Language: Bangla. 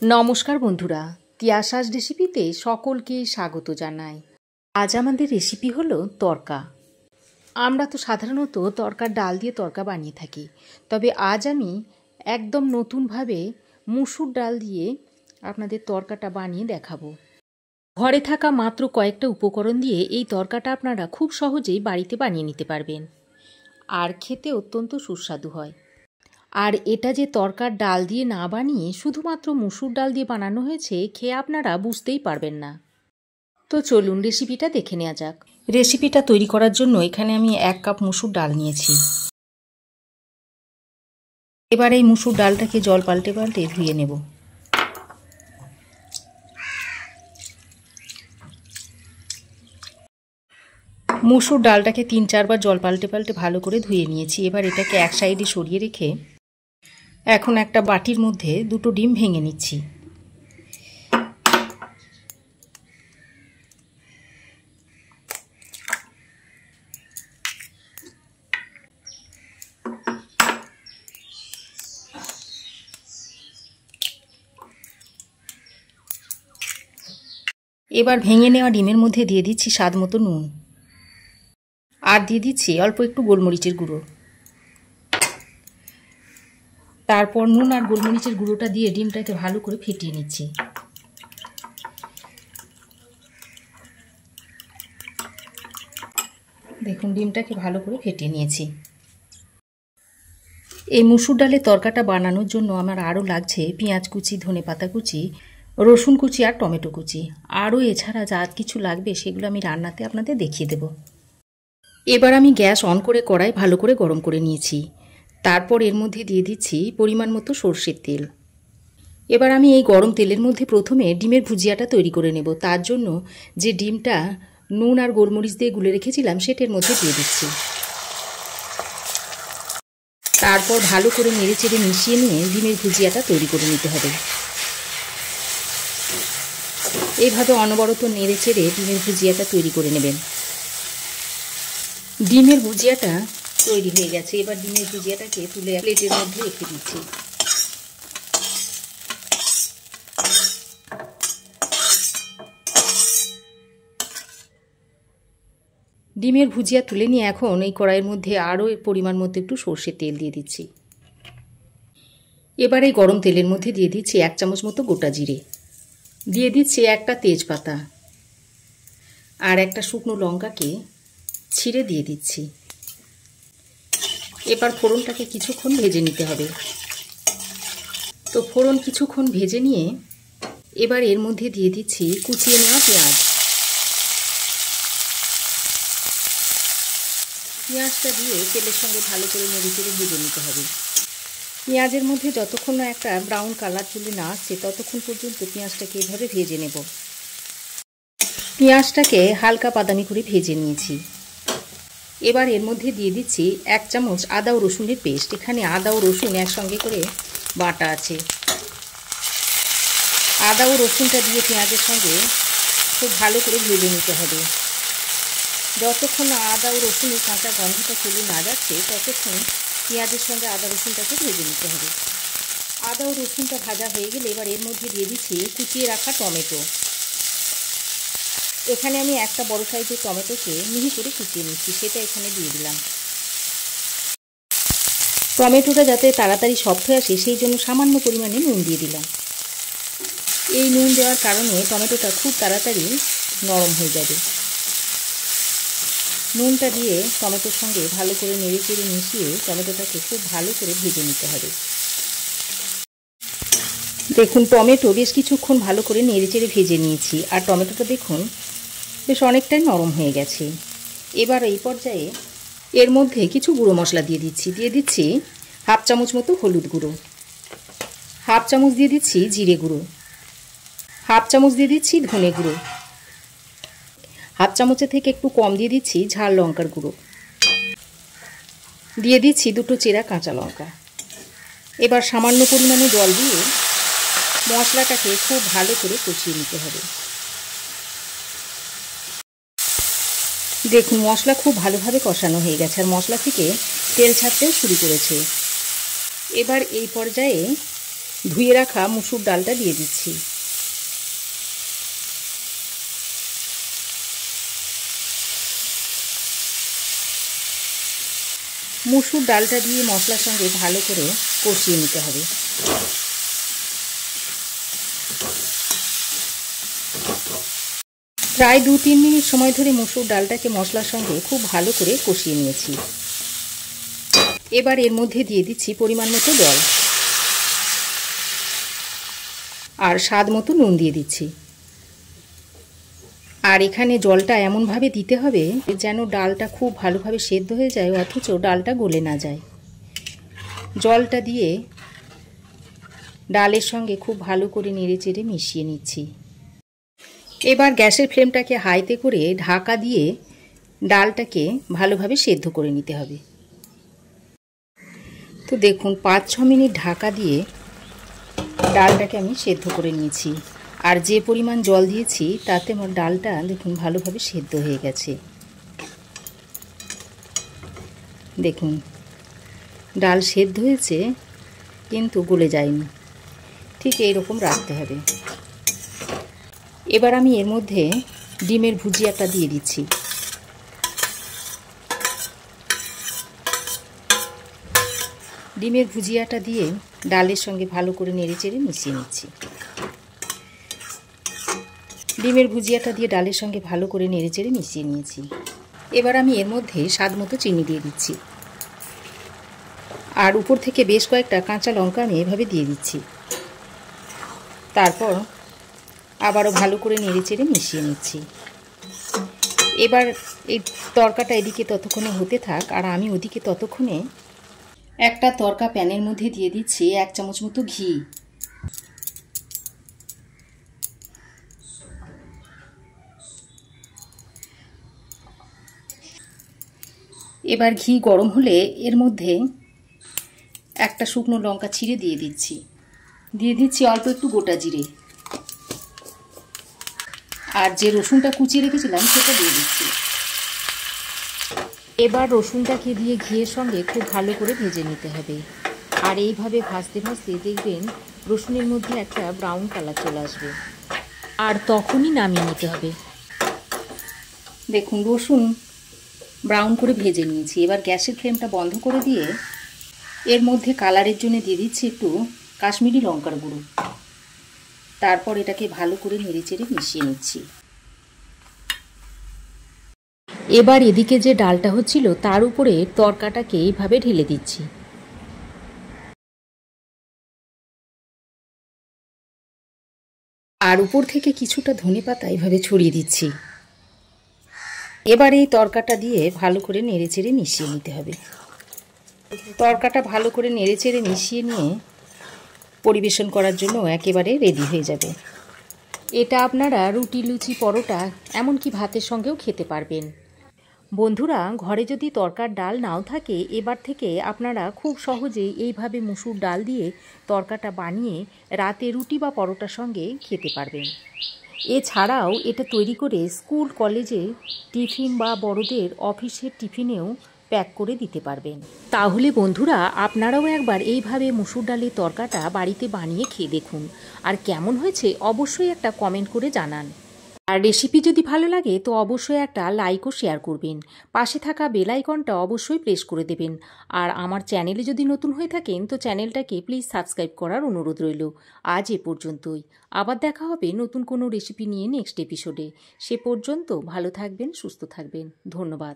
নমস্কার বন্ধুরা, তিয়াশাস রেসিপিতে সকলকে স্বাগত জানাই। আজ আমাদের রেসিপি হলো তড়কা। আমরা তো সাধারণত তড়কার ডাল দিয়ে তড়কা বানিয়ে থাকি, তবে আজ আমি একদম নতুনভাবে মুসুর ডাল দিয়ে আপনাদের তড়কাটা বানিয়ে দেখাবো। ঘরে থাকা মাত্র কয়েকটা উপকরণ দিয়ে এই তড়কাটা আপনারা খুব সহজেই বাড়িতে বানিয়ে নিতে পারবেন, আর খেতে অত্যন্ত সুস্বাদু হয়। আর এটা যে তড়কার ডাল দিয়ে না বানিয়ে শুধুমাত্র মুসুর ডাল দিয়ে বানানো হয়েছে, খেয়ে আপনারা বুঝতেই পারবেন না। তো চলুন রেসিপিটা দেখে নেওয়া যাক। রেসিপিটা তৈরি করার জন্য এখানে আমি 1 কাপ মুসুর ডাল নিয়েছি। এবার এই মুসুর ডালটাকে জল পাল্টে পাল্টে ধুয়ে নেব। মুসুর ডালটাকে 3-4 বার জল পাল্টে পাল্টে ভালো করে ধুয়ে নিয়েছি। এবার এটাকে এক সাইডে সরিয়ে রেখে এখন একটা বাটির মধ্যে 2টো ডিম ভেঙে নিচ্ছি। এবার ভেঙে নেওয়া ডিমের মধ্যে দিয়ে দিচ্ছি স্বাদ মতো নুন, আর দিয়ে দিচ্ছি অল্প একটু গোলমরিচের গুঁড়ো। তারপর নুন আর গোলমরিচের গুঁড়োটা দিয়ে ডিমটাকে ভালো করে ফেটিয়ে নিচ্ছি। দেখুন ডিমটাকে ভালো করে ফেটিয়ে নিয়েছি। এই মুসুর ডালের তড়কাটা বানানোর জন্য আমার আরও লাগছে পেঁয়াজ কুচি, ধনেপাতা কুচি, রসুন কুচি আর টমেটো কুচি। আরও এছাড়া যা কিছু লাগবে সেগুলো আমি রান্নাতে আপনাদের দেখিয়ে দেব। এবার আমি গ্যাস অন করে কড়াই ভালো করে গরম করে নিয়েছি। তারপর এর মধ্যে দিয়ে দিচ্ছি পরিমাণ মতো সরষের তেল। এবার আমি এই গরম তেলের মধ্যে প্রথমে ডিমের ভুজিয়াটা তৈরি করে নেব। তার জন্য যে ডিমটা নুন আর গোলমরিচ দিয়ে গুলে রেখেছিলাম সেটার মধ্যে দিয়ে দিচ্ছি। তারপর ভালো করে নেড়েচেড়ে মিশিয়ে নিয়ে ডিমের ভুজিয়াটা তৈরি করে নিতে হবে। এইভাবে অনবরত নেড়েচেড়ে ডিমের ভুজিয়াটা তৈরি করে নেবেন। ডিমের ভুজিয়াটা তৈরি হয়ে গেছে। এবার ডিমের ভুজিয়াটাকে তুলে প্লেটের মধ্যে রেখে দিচ্ছি। ডিমের ভুজিয়া তুলে নিয়ে এখন এই কড়াইয়ের মধ্যে আরও পরিমাণ মতো একটু সর্ষের তেল দিয়ে দিচ্ছি। এবার এই গরম তেলের মধ্যে দিয়ে দিচ্ছি 1 চামচ মতো গোটা জিরে, দিয়ে দিচ্ছি একটা তেজপাতা আর একটা শুকনো লঙ্কাকে ছিঁড়ে দিয়ে দিচ্ছি। এবার ফোড়নটাকে কিছুক্ষণ ভেজে নিতে হবে। তো ফোড়ন কিছুক্ষণ ভেজে নিয়ে এবার এর মধ্যে দিয়ে দিচ্ছি কুচিয়ে নেওয়া পেঁয়াজ। পেঁয়াজটা দিয়ে তেলের সঙ্গে ভালো করে নেড়েচেড়ে ভেজে নিতে হবে। পেঁয়াজের মধ্যে যতক্ষণ না একটা ব্রাউন কালার চলে না আসছে ততক্ষণ পর্যন্ত পেঁয়াজটাকে এভাবে ভেজে নেব। পেঁয়াজটাকে হালকা বাদামি করে ভেজে নিয়েছি। এবার এর মধ্যে দিয়ে দিচ্ছি 1 চামচ আদা ও রসুনের পেস্ট। এখানে আদা ও রসুন একসঙ্গে করে বাটা আছে। আদা ও রসুনটা দিয়ে পেঁয়াজের সঙ্গে খুব ভালো করে ভেজে নিতে হবে। যতক্ষণ না আদা ও রসুনের কাঁচা গন্ধটা চলে না যাচ্ছে ততক্ষণ পেঁয়াজের সঙ্গে আদা রসুনটাকে ভেজে নিতে হবে। আদা ও রসুনটা ভাজা হয়ে গেলে এবার এর মধ্যে দিয়ে দিচ্ছি কুচিয়ে রাখা টমেটো। এখানে আমি একটা বড় সাইজের টমেটোকে মিহি করে কুচিয়ে নিচ্ছি, সেটা এখানে দিয়ে দিলাম। টমেটোটা যাতে তাড়াতাড়ি সফট হয়ে আসে সেই জন্য সামান্য পরিমাণে নুন দিয়ে দিলাম। এই নুন দেওয়ার কারণে টমেটোটা খুব তাড়াতাড়ি নরম হয়ে যাবে। নুনটা দিয়ে টমেটোর সঙ্গে ভালো করে নেড়েচেড়ে মিশিয়ে টমেটোটাকে খুব ভালো করে ভেজে নিতে হবে। দেখুন টমেটো বেশ কিছুক্ষণ ভালো করে নেড়েচেড়ে ভেজে নিয়েছি, আর টমেটোটা দেখুন বেশ অনেকটাই নরম হয়ে গেছে। এবার এই পর্যায়ে এর মধ্যে কিছু গুঁড়ো মশলা দিয়ে দিচ্ছি। দিয়ে দিচ্ছি 1/2 চামচ মতো হলুদ গুঁড়ো, 1/2 চামচ দিয়ে দিচ্ছি জিরে গুঁড়ো, 1/2 চামচ দিয়ে দিচ্ছি ধনে গুঁড়ো, 1/2 চামচের থেকে একটু কম দিয়ে দিচ্ছি ঝাল লঙ্কার গুঁড়ো, দিয়ে দিচ্ছি 2টো চেরা কাঁচা লঙ্কা। এবার সামান্য পরিমাণে জল দিয়ে মশলাটাকে খুব ভালো করে কষিয়ে নিতে হবে। দেখুন মশলা খুব ভালোভাবে কষানো হয়ে গেছে, আর মশলা থেকে তেল ছাড়তেও শুরু করেছে। এবার এই পর্যায়ে ধুয়ে রাখা মুসুর ডালটা দিয়ে দিচ্ছি। মুসুর ডালটা দিয়ে মশলার সঙ্গে ভালো করে কষিয়ে নিতে হবে। প্রায় 2-3 মিনিট সময় ধরে মুসুর ডালটাকে মশলার সঙ্গে খুব ভালো করে কষিয়ে নিয়েছি। এবার এর মধ্যে দিয়ে দিচ্ছি পরিমাণ মতো জল, আর স্বাদ মতো নুন দিয়ে দিচ্ছি। আর এখানে জলটা এমনভাবে দিতে হবে যেন ডালটা খুব ভালোভাবে সেদ্ধ হয়ে যায়, অথচ ডালটা গলে না যায়। জলটা দিয়ে ডালের সঙ্গে খুব ভালো করে নেড়েচেড়ে মিশিয়ে নিচ্ছি। এবার গ্যাসের ফ্লেমটাকে হাইতে করে ঢাকা দিয়ে ডালটাকে ভালোভাবে সেদ্ধ করে নিতে হবে। তো দেখুন 5-6 মিনিট ঢাকা দিয়ে ডালটাকে আমি সেদ্ধ করে নিয়েছি। আর যে পরিমাণ জল দিয়েছি তাতে আমার ডালটা দেখুন ভালোভাবে সেদ্ধ হয়ে গেছে। দেখুন ডাল সেদ্ধ হয়েছে কিন্তু গলে যায়নি, ঠিক এইরকম রাখতে হবে। এবার আমি এর মধ্যে ডিমের ভুজিয়াটা দিয়ে দিচ্ছি। ডিমের ভুজিয়াটা দিয়ে ডালের সঙ্গে ভালো করে নেড়েচেড়ে মিশিয়ে নিচ্ছি। ডিমের ভুজিয়াটা দিয়ে ডালের সঙ্গে ভালো করে নেড়েচেড়ে মিশিয়ে নিয়েছি। এবার আমি এর মধ্যে স্বাদ মতো চিনি দিয়ে দিচ্ছি, আর উপর থেকে বেশ কয়েকটা কাঁচা লঙ্কা আমি এভাবে দিয়ে দিচ্ছি। তারপর আবারও ভালো করে নেড়েচেড়ে মিশিয়ে নিচ্ছি। এবার এই তরকাটা এদিকে ততক্ষণে হতে থাক, আর আমি ওদিকে ততক্ষণে একটা তরকা প্যানের মধ্যে দিয়ে দিচ্ছি 1 চামচ মতো ঘি। এবার ঘি গরম হলে এর মধ্যে একটা শুকনো লঙ্কা ছিঁড়ে দিয়ে দিচ্ছি অল্প একটু গোটা জিরে, আর যে রসুনটা কুচিয়ে রেখেছিলাম সেটা দিয়ে দিচ্ছি। এবার রসুনটাকে দিয়ে ঘিয়ের সঙ্গে খুব ভালো করে ভেজে নিতে হবে। আর এইভাবে ভাজতে ভাজতে দেখবেন রসুনের মধ্যে একটা ব্রাউন কালার চলে আসবে, আর তখনই নামিয়ে নিতে হবে। দেখুন রসুন ব্রাউন করে ভেজে নিয়েছি। এবার গ্যাসের ফ্লেমটা বন্ধ করে দিয়ে এর মধ্যে কালারের জন্য দিয়ে দিচ্ছি একটু কাশ্মীরি লঙ্কার গুঁড়ো। তারপর এটাকে ভালো করে নেড়েচেড়ে মিশিয়ে নিচ্ছি। এবার এদিকে যে ডালটা হচ্ছিল তার উপরে তরকাটাকে এইভাবে ঢেলে দিচ্ছি। আর উপর থেকে কিছুটা ধনেপাতা এইভাবে ছড়িয়ে দিচ্ছি। এবার এই তরকাটা দিয়ে ভালো করে নেড়েচেড়ে মিশিয়ে নিতে হবে। তরকাটা ভালো করে নেড়েচেড়ে মিশিয়ে নিয়ে পরিবেশন করার জন্য একেবারে রেডি হয়ে যাবে। এটা আপনারা রুটি, লুচি, পরোটা, এমনকি ভাতের সঙ্গেও খেতে পারবেন। বন্ধুরা, ঘরে যদি তরকার ডাল নাও থাকে, এবার থেকে আপনারা খুব সহজেই এইভাবে মুসুর ডাল দিয়ে তরকাটা বানিয়ে রাতে রুটি বা পরোটার সঙ্গে খেতে পারবেন। এছাড়াও এটা তৈরি করে স্কুল, কলেজে টিফিন বা বড়দের অফিসের টিফিনেও প্যাক করে দিতে পারবেন। তাহলে বন্ধুরা, আপনারাও একবার এইভাবে মুসুর ডালের তরকাটা বাড়িতে বানিয়ে খেয়ে দেখুন, আর কেমন হয়েছে অবশ্যই একটা কমেন্ট করে জানান। আর রেসিপি যদি ভালো লাগে তো অবশ্যই একটা লাইক ও শেয়ার করবেন। পাশে থাকা বেল আইকনটা অবশ্যই প্রেস করে দেবেন। আর আমার চ্যানেলে যদি নতুন হয়ে থাকেন তো চ্যানেলটাকে প্লিজ সাবস্ক্রাইব করার অনুরোধ রইল। আজ এ পর্যন্তই। আবার দেখা হবে নতুন কোনো রেসিপি নিয়ে নেক্সট এপিসোডে। সে পর্যন্ত ভালো থাকবেন, সুস্থ থাকবেন। ধন্যবাদ।